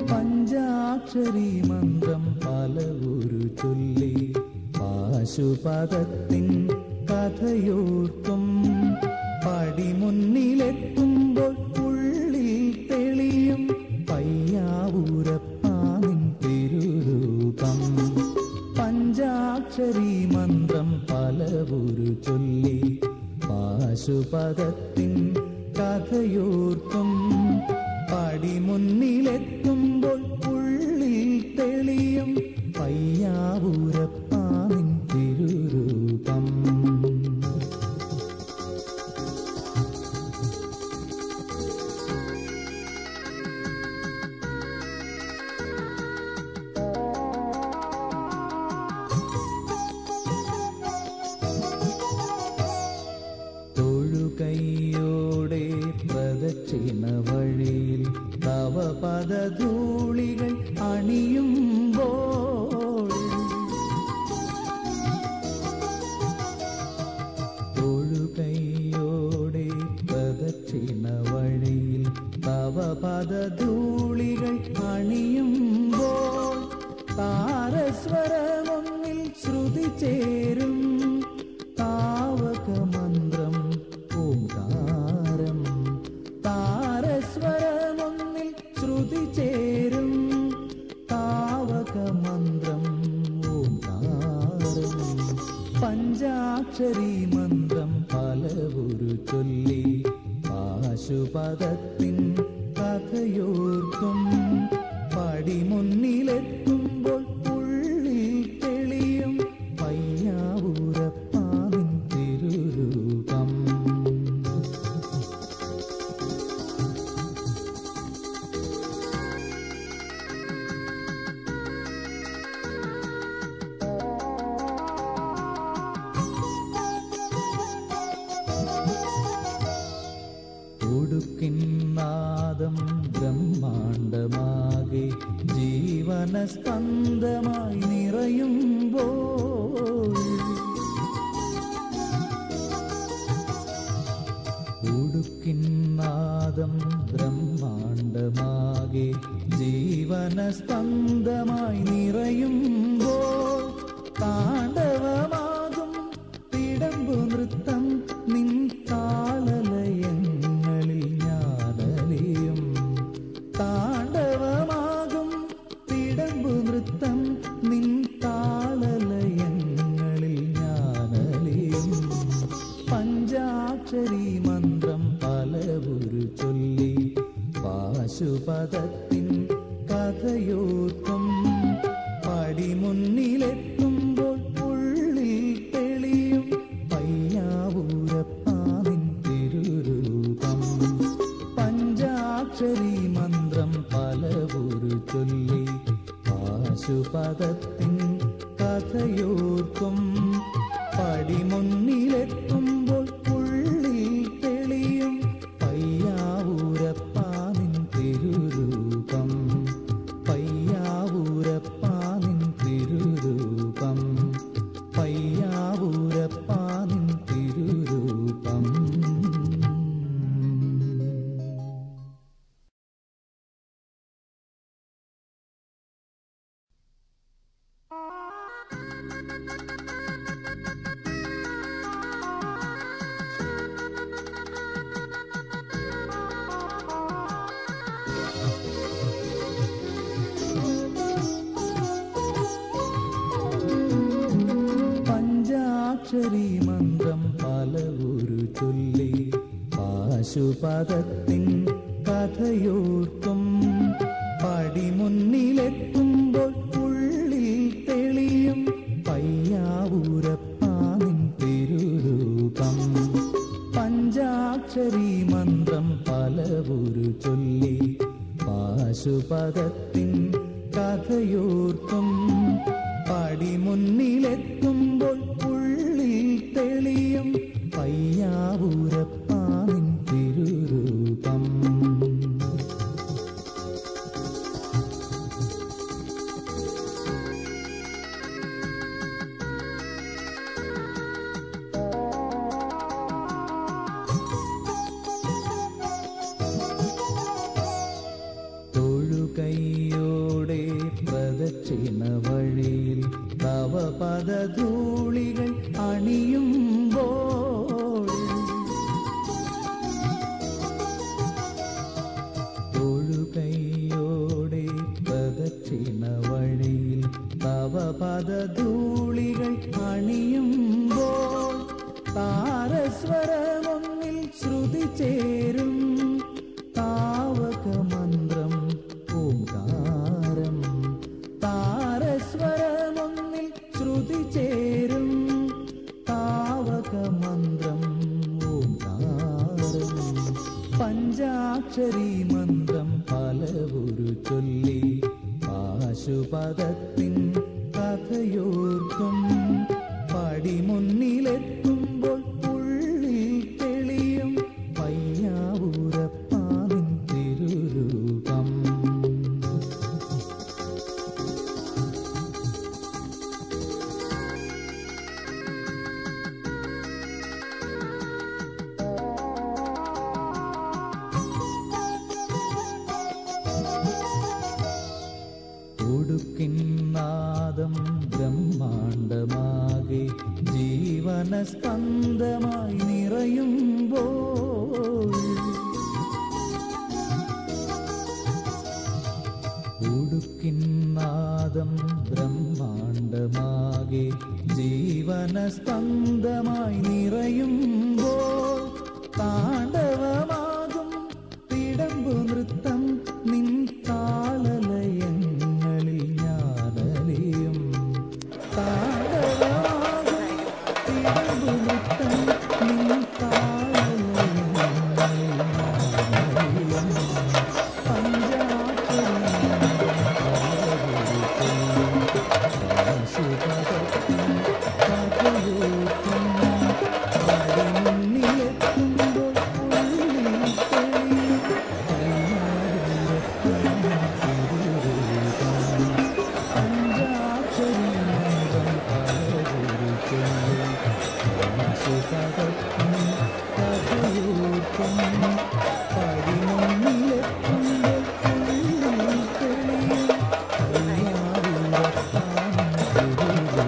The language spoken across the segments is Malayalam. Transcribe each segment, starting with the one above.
പഞ്ചാക്ഷരി മന്ത്രം പലവുരു ചൊല്ലി പാശുപതത്തിൻ കഥയോർക്കും പടിമുന്നിലെത്തുമ്പോൾ ഉള്ളിൽ തെളിയും പയ്യാവൂരപ്പാനിൻ തിരുരൂപം. പഞ്ചാക്ഷരി മന്ത്രം പലവുരു ചൊല്ലി പാശുപതത്തിൻ കഥയോർക്കും പടിമുന്നിലെത്തുമ്പോൾ ഉള്ളിൽ തെളിയും പയ്യാവൂരപ്പാനിൻ തിരുരൂപം. തൊഴുകൈയോടെ പ്രദക്ഷിണ വഴിയിൽ തവ പദധൂളികൾ അണിയുമ്പോൾ തൊഴുകൈയോടെ പ്രദക്ഷിണ വഴിയിൽ തവ പദധൂളികൾ അണിയുമ്പോൾ താരസ്വരമൊന്നിൽ ശ്രുതി ചേരും താവകമന്ത്രം ഓംകാരം. താരസ്വരമൊന്നിൽ ശ്രുതി ചേരും താവകമന്ത്രം ഓംകാരം. പഞ്ചാക്ഷരി മന്ത്രം പലവുരു ചൊല്ലി പാശുപതത്തിൻ കഥയോർക്കും പടിമുന്നിലെത്തുമ്പോൾ ഉള്ളിൽ തെളിയും പയ്യാവൂരപ്പാനിൻ തിരുരൂപം. ഒടുക്കിൻ നാദം ബ്രഹ്മാണ്ടമാകെ ജീവനസ്പന്ദമായി നിറയുമ്പോൾ ഒടുക്കിൻ നാദം ബ്രഹ്മാണ്ടമാകെ ജീവനസ്പന്ദമായി നിറയുമ്പോൾ താണ്ഡവമാകും തിടമ്പു നൃത്തം നിൻ താളലയങ്ങളിൽ ഞാനലിയും. താണ്ഡവമാകും തിടമ്പു നൃത്തം നിൻ താളലയങ്ങളിൽ ഞാനലിയും. പഞ്ചാക്ഷരി മന്ത്രം പലവുരു ചൊല്ലി പാശുപതത്തിൻ കഥയോർക്കും പടിമുന്നിലെത്തുമ്പോൾ ഉള്ളിൽ തെളിയും പയ്യാവൂരപ്പാനിൻ തിരുരൂപം. പഞ്ചാക്ഷരി മന്ത്രം പലവുരു ചൊല്ലി പാശുപതത്തിൻ കഥയോർക്കും പടിമുന്നിലെത്തുമ്പോൾ ഉള്ളിൽ തെളിയും പയ്യാവൂരപ്പാനിൻ തിരുരൂപം. പയ്യാവൂരപ്പാനിൻ തിരുരൂപം. പയ്യാവൂരപ്പാനിൻ തിരുരൂപം. പഞ്ചാക്ഷരി മന്ത്രം പലവുരു ചൊല്ലി പാശുപതത്തിൻ കഥയോർക്കും പടിമുന്നിലെത്തുമ്പോൾ ഉള്ളിൽ തെളിയും പയ്യാവൂരപ്പാനിൻ തിരുരൂപം. പഞ്ചാക്ഷരി മന്ത്രം പലവുരു ചൊല്ലി പാശുപതത്തിൻ കഥയോർക്കും പടിമുന്നിലെത്തുമ്പോൾ ഉള്ളിൽ തെളിയും പയ്യാവൂരപ്പാനിൻ തിരുരൂപം. വഴിയിൽ തവ പദധൂളികൾ അണിയുമ്പോൾ തൊഴുകൈയോടെ പ്രദക്ഷിണ വഴിയിൽ തവ പദധൂളികൾ അണിയുമ്പോൾ താരസ്വരമൊന്നിൽ ശ്രുതി ചേരും താവകമന്ത്രം ഓംകാരം. താരസ്വരമൊന്നിൽ ശ്രുതി ചേരും താവകമന്ത്രം ഓംകാരം. പഞ്ചാക്ഷരി മന്ത്രം പലവുരു ചൊല്ലി പാശുപദത്തിൻ കഥയോർക്കും പടിമുന്നിലെത്തുമ്പോൾ ഉള്ളിൽ തെളിയും പയ്യാവൂരപ്പാവിൻ തിരുരൂപം. ഒടുക്കിന്നാദം ബ്രഹ്മാണ്ടമാകെ ജീവനസ്പന്ദമായി നിറയുമ്പോൾ ഒടുക്കിന്നാദം ബ്രഹ്മാണ്ടമാകെ ജീവനസ്പന്ദമായി നിറയുമ്പോൾ താണ്ഡവമാകും തിടമ്പു നൃത്തം നിൻ താളലയങ്ങളിൽ ഞാനലിയും. താണ്ഡവമാകും തിടമ്പു നൃത്തം നിൻ താളലയങ്ങളിൽ ഞാനലിയും. പഞ്ചാക്ഷരി കഥയോർക്കും പടിമുന്നിലെത്തുമ്പോൾ ഉള്ളിൽ തെളിയും പഞ്ചാക്ഷരി മന്ത്രം പലവുരു ചൊല്ലി പാശുപദത്തിൻ കഥയോർക്കും പടിമുന്നിലെത്തുമ്പോൾ ഉള്ളിൽ തെളിയും പയ്യാവൂരപ്പാവിൻ തിരുരൂപം.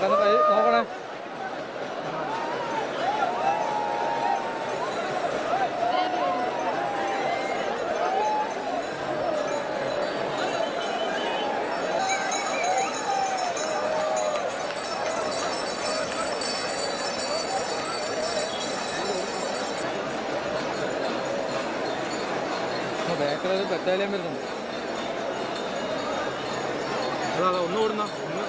നോക്കണേ. ബാക്കിലൊരു ബറ്റാലിയൻ വരുന്നുണ്ട്. അതാ ഒന്ന് ഓടുന്ന ഒന്ന്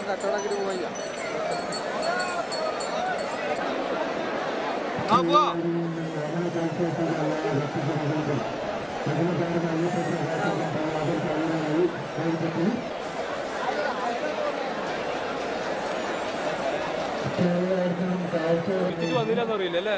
കച്ചവടമാക്കിട്ട് പോയില്ല. ആ പോവാ. വന്നില്ലെന്നറിയില്ല അല്ലേ?